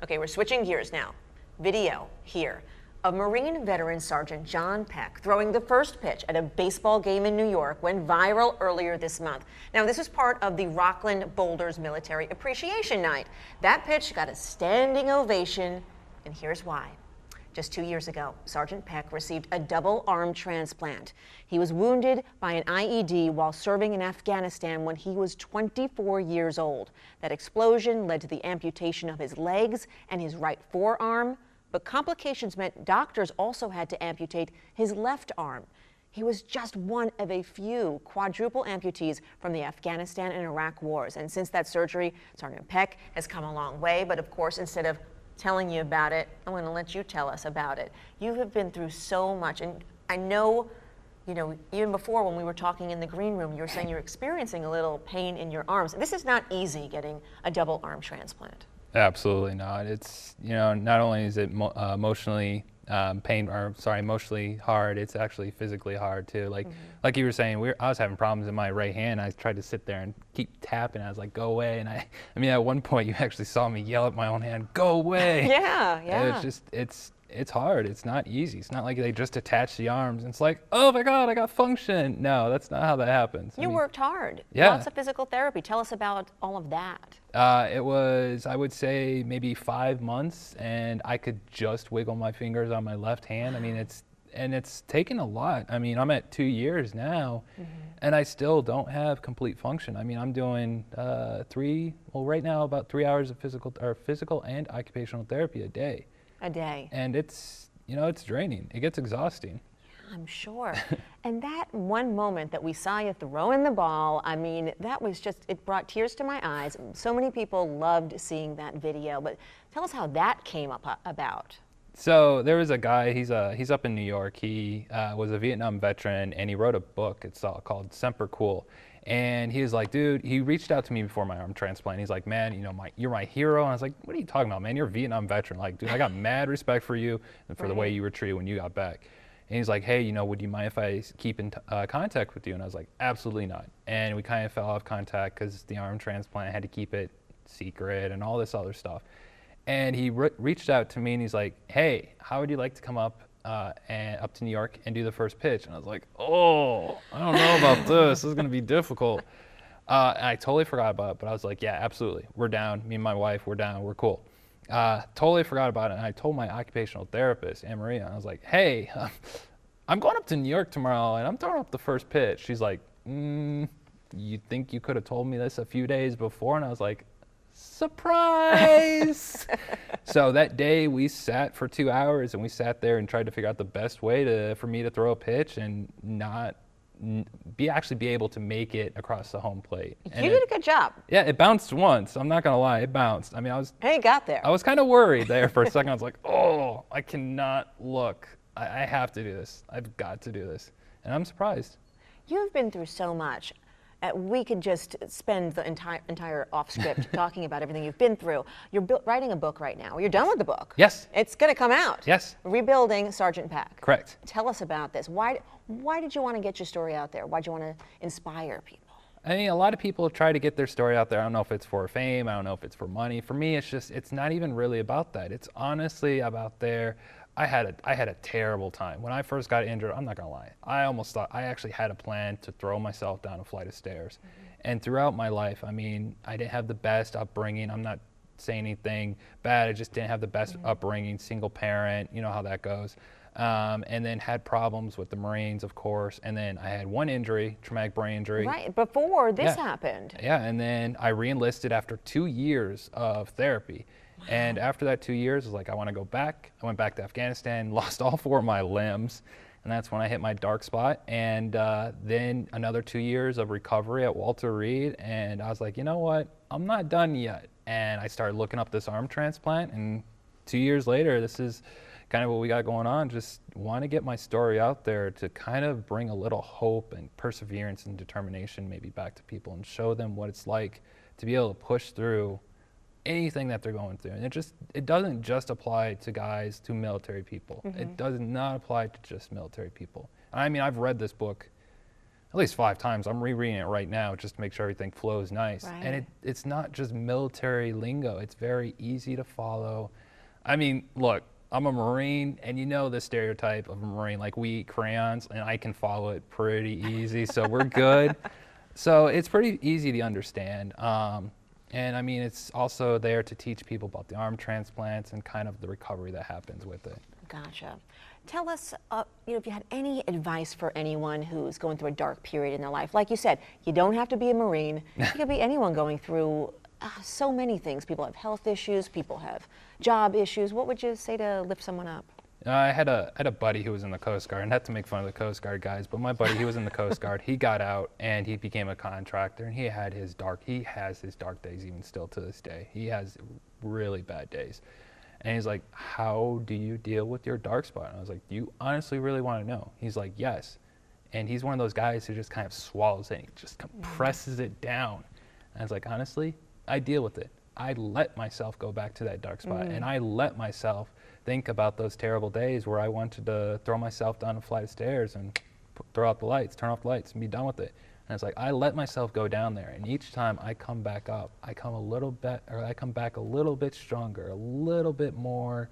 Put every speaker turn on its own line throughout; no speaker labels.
Okay, we're switching gears now. Video here of Marine veteran Sergeant John Peck throwing the first pitch at a baseball game in New York went viral earlier this month. Now, this was part of the Rockland Boulders Military Appreciation Night. That pitch got a standing ovation, and here's why. Just 2 years ago, Sergeant Peck received a double arm transplant. He was wounded by an IED while serving in Afghanistan when he was 24 years old. That explosion led to the amputation of his legs and his right forearm, but complications meant doctors also had to amputate his left arm. He was just one of a few quadruple amputees from the Afghanistan and Iraq wars. And since that surgery, Sergeant Peck has come a long way, but of course, instead of telling you about it, I'm going to let you tell us about it. You have been through so much, and I know, even before when we were talking in the green room, you were saying you're experiencing a little pain in your arms. This is not easy, getting a double arm transplant.
Absolutely not. It's, not only is it emotionally emotionally hard, it's actually physically hard too. Like you were saying, I was having problems in my right hand. I tried to sit there and keep tapping. I was like, go away. And I mean, at one point you actually saw me yell at my own hand, go away.
Yeah.
And it's hard. It's not easy. It's not like they just attach the arms and it's like, oh my God, I got function. No, that's not how that happens.
You worked hard.
Yeah.
Lots of physical therapy. Tell us about all of that.
It was, I would say, maybe 5 months, and I could just wiggle my fingers on my left hand. I mean, it's taken a lot. I mean, I'm at 2 years now, and I still don't have complete function. I mean, I'm doing right now about 3 hours of physical and occupational therapy a day. And it's draining. It gets exhausting.
I'm sure. And that one moment that we saw you throwing the ball, I mean, that was it brought tears to my eyes. So many people loved seeing that video, but tell us how that came about.
So there was a guy, he's up in New York. He was a Vietnam veteran, and he wrote a book. It's called Semper Cool. And he was like, dude, he reached out to me before my arm transplant. He's like, man, you're my hero. And I was like, what are you talking about, man? You're a Vietnam veteran. Like, dude, I got mad respect for you and for the way you were treated when you got back. And he's like, hey, would you mind if I keep in contact with you? And I was like, absolutely not. And we kind of fell off contact because the arm transplant, I had to keep it secret and all this other stuff. And he reached out to me and he's like, hey, how would you like to come up to New York and do the first pitch? And I was like, oh, I don't know about this. This is going to be difficult. And I totally forgot about it, but I was like, yeah, absolutely. We're down. Me and my wife, we're down. We're cool. Totally forgot about it. And I told my occupational therapist, Anne Maria, I was like, hey, I'm going up to New York tomorrow and I'm throwing up the first pitch. She's like, you think you could have told me this a few days before? And I was like, surprise. So that day we sat for 2 hours and we sat there and tried to figure out the best way for me to throw a pitch and not actually be able to make it across the home plate.
You did a good job.
Yeah, it bounced once. I'm not gonna lie, it bounced. I mean,
Hey, got there.
I was kind of worried there for a second. I was like, oh, I cannot look. I have to do this. I've got to do this. And I'm surprised.
You've been through so much. We could just spend the entire off script talking about everything you've been through. You're writing a book right now. You're done with the book.
Yes.
It's going to come out.
Yes.
Rebuilding Sergeant Peck.
Correct.
Tell us about this. Why did you want to get your story out there? Why did you want to inspire people?
I mean, a lot of people try to get their story out there. I don't know if it's for fame. I don't know if it's for money. For me, it's not even really about that. It's honestly about I had a terrible time. When I first got injured, I'm not gonna lie, I almost thought I actually had a plan to throw myself down a flight of stairs. And throughout my life, I mean, I didn't have the best upbringing. I'm not saying anything bad, I just didn't have the best upbringing, single parent, you know how that goes. And then had problems with the Marines, of course. And then I had one injury, traumatic brain injury.
Right, before this happened.
Yeah, and then I re-enlisted after 2 years of therapy. Wow. And after that 2 years, I was like, I want to go back. I went back to Afghanistan, lost all 4 of my limbs. And that's when I hit my dark spot. And then another 2 years of recovery at Walter Reed. And I was like, you know what? I'm not done yet. And I started looking up this arm transplant. And 2 years later, this is kind of what we got going on. Just want to get my story out there to kind of bring a little hope and perseverance and determination maybe back to people and show them what it's like to be able to push through anything that they're going through. And it doesn't just apply to military people. It does not apply to just military people. I mean, I've read this book at least 5 times. I'm rereading it right now just to make sure everything flows nice.
Right.
And it's not just military lingo. It's very easy to follow. I mean, look, I'm a Marine, and you know the stereotype of a Marine, like we eat crayons, and I can follow it pretty easy, so we're good. So it's pretty easy to understand. And I mean, it's also there to teach people about the arm transplants and kind of the recovery that happens with it.
Gotcha. Tell us, if you had any advice for anyone who's going through a dark period in their life. Like you said, you don't have to be a Marine. You could be anyone going through so many things. People have health issues. People have job issues. What would you say to lift someone up?
I had a buddy who was in the Coast Guard, and not to make fun of the Coast Guard guys, but my buddy, he was in the Coast Guard. He got out and he became a contractor, and he has his dark days even still to this day. He has really bad days. And he's like, how do you deal with your dark spot? And I was like, do you honestly really want to know? He's like, yes. And he's one of those guys who just kind of swallows it, and he just compresses it down. And I was like, honestly, I deal with it. I let myself go back to that dark spot, and I let myself think about those terrible days where I wanted to throw myself down a flight of stairs and throw out the lights, turn off the lights, and be done with it. And it's like, I let myself go down there, and each time I come back up, I come back a little bit stronger, a little bit more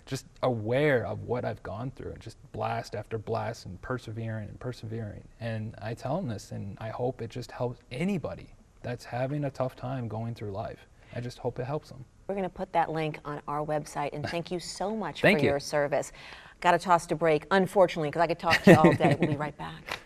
just aware of what I've gone through, and just blast after blast and persevering and persevering. And I tell them this, and I hope it just helps anybody that's having a tough time going through life. I just hope it helps them.
We're going to put that link on our website, and thank you so much for
Thank you.
your service. Got to toss to break, unfortunately, because I could talk to you all day. We'll be right back.